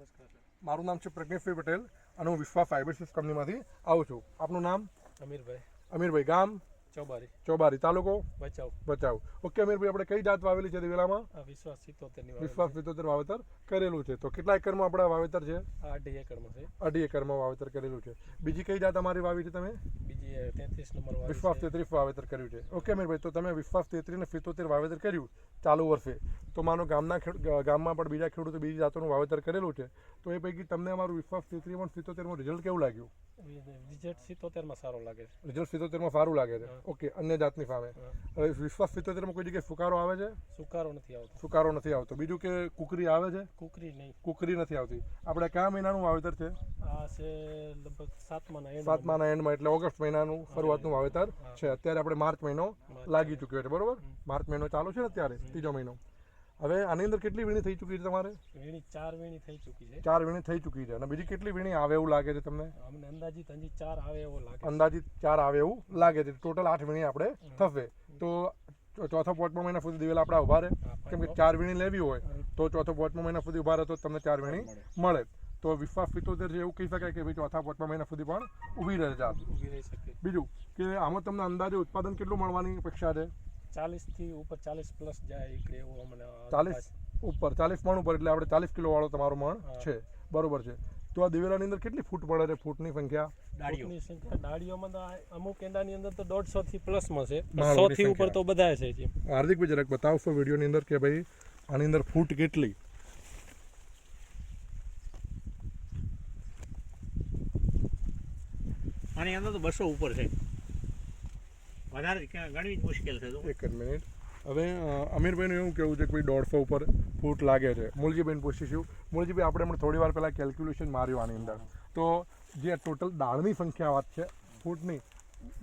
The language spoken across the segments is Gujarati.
નમસ્કાર સર, મારું નામ છે પ્રજ્ઞેશભાઈ પટેલ અને હું વિશ્વા ફાઇબર્સ કંપનીમાંથી આવું છું. આપનું નામ? અમીરભાઈ. ગામ? ચોબારી. તાલુકો? ભચાઉ. ઓકે અમીરભાઈ, આપણે કઈ જાત વાવેલી છે દિવેલામાં? વિશ્વાસ 77 વિશ્વાસ 77 વાવેતર કરેલું છે. તો કેટલા એકરમાં આપણે વાવેતર છે? 2.5 એકરમાં છે. 2.5 એકરમાં વાવેતર કરેલું છે. બીજી કઈ જાત અમારી વાવી છે તમે? બીજી 33 નંબર વિશ્વાસ 33 વાવેતર કર્યું છે. ઓકે અમીરભાઈ, તો તમે વિશ્વાસ 33 ને 77 વાવેતર કર્યું ચાલુ વર્ષે, તો માનો ગામમાં પણ બીજા ખેડૂતો બીજી જાતોનું વાવેતર કરેલું છે, તો એ પૈકી તમને અમારું વિશ્વાસ 33 માં 77 માં રિઝલ્ટ કેવું લાગ્યું? રિઝલ્ટ 77 માં સારો લાગે છે. રિઝલ્ટ 77 માં સારું લાગે છે. ઓકે, અન્ય જાતની સામે હવે વિશ્વાસ 77 માં કોઈ જગ્યાએ ફુકારો આવે છે? સુકારો નથી આવતો. બીજું કે કુકરી આવે છે? કુકરી નથી આવતી. આપણે કયા મહિનાનું વાવેતર છે? આ છે લગભગ 7માના એન્ડમાં, એટલે ઓગસ્ટ મહિનાનું શરૂઆતનું વાવેતર છે. અત્યારે આપણે માર્ચ મહિનો લાગી ચૂક્યો છે, બરોબર? માર્ચ મહિનો ચાલુ છે ને અત્યારે, ત્રીજો મહિનો. હવે આની અંદર કેટલી વીણી થઈ ચૂકી છે તમારે? 4 વીણી થઈ ચૂકી છે. 4 વીણી થઈ ચૂકી છે. અને બીજી કેટલી વીણી આવે એવું લાગે છે તમને? અમને અંદાજિત હજી 4 આવે એવું લાગે છે. અંદાજિત 4 આવે એવું લાગે છે. ટોટલ 8 વીણી આપણે થશે. તો ચોથો પાંચમો મહિના સુધી દિવેલા આપણા ઉભા રહે, કેમ કે 4 વીણી લેવી હોય તો ચોથો પાંચમો મહિના સુધી ઉભા રહે તો તમને 4 વીણી મળે. તો વિશ્વાસ 77 છે એવું કહી શકાય કે ભાઈ ચોથા પાંચમા મહિના સુધી પણ ઊભી રહે છે. બીજું કે આમાં તમને અંદાજે ઉત્પાદન કેટલું મળવાની અપેક્ષા છે? 40 થી ઉપર 40 પ્લસ જાય એટલે એવું અમને 40 ઉપર 40 મણ ઉપર, એટલે આપણે 40 કિલો વાળો તમારો મણ છે, બરોબર છે. તો આ દિવેલાની અંદર કેટલી ફૂટ પડે છે? ફૂટની સંખ્યા? ડાળીઓમાં તો અમુક એંડાની અંદર તો 150 થી પ્લસમાં છે, 100 થી ઉપર તો બધા છે. હાર્દિકભાઈ જરાક બતાવશો વિડીયોની અંદર કે ભાઈ આની અંદર ફૂટ કેટલી? આની અંદર તો 200 ઉપર છે, વધારે ગણવી જ મુશ્કેલ છે. એક જ મિનિટ. હવે અમીરભાઈનું એવું કહેવું છે કે ભાઈ 150 ઉપર ફૂટ લાગે છે. મૂળજીભાઈને પૂછીશું. મૂળજીભાઈ, આપણે હમણાં થોડી વાર પહેલાં કેલ્ક્યુલેશન માર્યું આની અંદર, તો જે ટોટલ દાળની સંખ્યા વાત છે ફૂટની,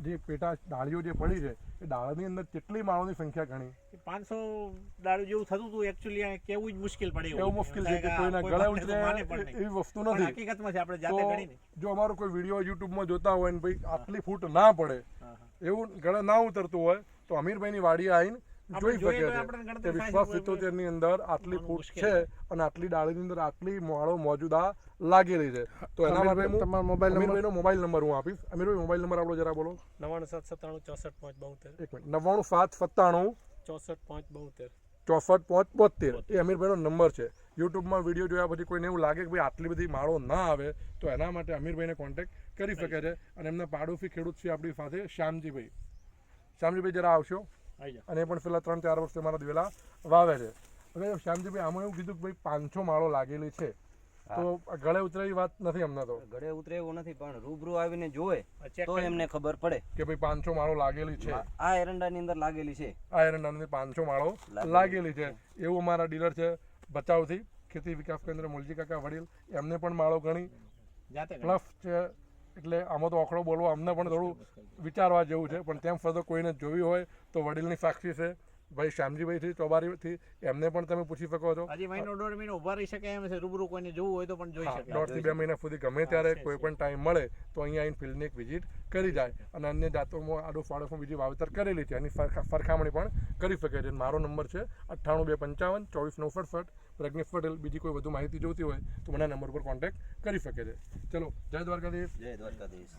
જે પેટા ડાળીઓ જે પડી છે એ ડાળની અંદર કેટલી માળોની સંખ્યા ગણી? 500 ડાળું જેવું થતું હતું. એકચ્યુઅલી કેવું જ મુશ્કેલ પડે એવું મુશ્કેલ છે કે કોઈના ગળે ઉતરે એવી વસ્તુ નથી. હકીકતમાં છે, આપણે જાતે ગણીને. જો અમારો કોઈ વિડીયો યુટ્યુબમાં જોતા હોય ને ભાઈ આટલી ફૂટ ના પડે, એવું ગળે ના ઉતરતું હોય, તો અમીરભાઈની વાડી આવીને જોઈ શકે છે કે વિશ્વાસ 77 ની અંદર આટલી ફૂટ છે અને આટલી ડાળીની અંદર આટલી માળો મોજુદા લાગેલી છે. તો એના માટે તમારો મોબાઈલ નંબર હું આપીશ. અમીરભાઈ, મોબાઈલ નંબર આપણો જરા બોલો. 9797 64 572. એક મિનિટ. 9797 64 572. 64 572 એ અમીરભાઈનો નંબર છે. યુટ્યુબમાં વિડીયો જોયા પછી કોઈને એવું લાગે કે ભાઈ આટલી બધી માળો ના આવે, તો એના માટે અમીરભાઈને કોન્ટેક્ટ કરી શકે છે. અને એમના પાડોશી ખેડૂત છે આપણી સાથે શ્યામજીભાઈ. શ્યામજીભાઈ જરા આવશો. અને એ પણ પેલા 3-4 વર્ષથી અમારા દિવેલા વાવે છે. હવે શ્યામજીભાઈ, આમાં એવું કીધું કે ભાઈ 500 માળો લાગેલી છે, તો ગળે ઉતરે એવી વાત નથી અમને. તો ગળે ઉતરે એવું નથી, પણ રૂબરૂ આવીને જોવે તો એમને ખબર પડે કે ભાઈ 500 માળો લાગેલી છે. આ એરંડાની અંદર લાગેલી છે. આ એરંડાની અંદર 500 માળો લાગેલી છે એવું અમારા ડીલર છે ભચાઉથી, ખેતી વિકાસ કેન્દ્ર મૂલજી કાકા વડીલ, એમને પણ માળો ગણી પ્લસ છે. એટલે આમાં તો આંકડો બોલવો અમને પણ થોડું વિચારવા જેવું છે, પણ તેમ છતાં કોઈને જોયું હોય તો વડીલની સાક્ષી છે ભાઈ શ્યામજીભાઈથી ચોબારીથી, એમને પણ તમે પૂછી શકો છો. હજી મહિનો 1.5 મહિનો ઉભા રહી શકે એમ છે. રૂબરૂ કોઈને જોવું હોય તો પણ જોઈ શકે. 1.5 થી 2 મહિના સુધી ગમે ત્યારે કોઈ પણ ટાઈમ મળે તો અહીંયા આવીને ફિલ્ડની એક વિઝિટ કરી જાય અને અન્ય જાતોમાં આડોપાડોશમાં બીજી વાવેતર કરેલી છે એની સરખામણી પણ કરી શકે છે. મારો નંબર છે 98 255 24 967. પ્રજ્ઞેશ પટેલ. બીજી કોઈ વધુ માહિતી જોઈતી હોય તો મને નંબર પર કોન્ટેક્ટ કરી શકે છે. ચલો, જય દ્વારકાધીશ. જય દ્વારકાધીશ.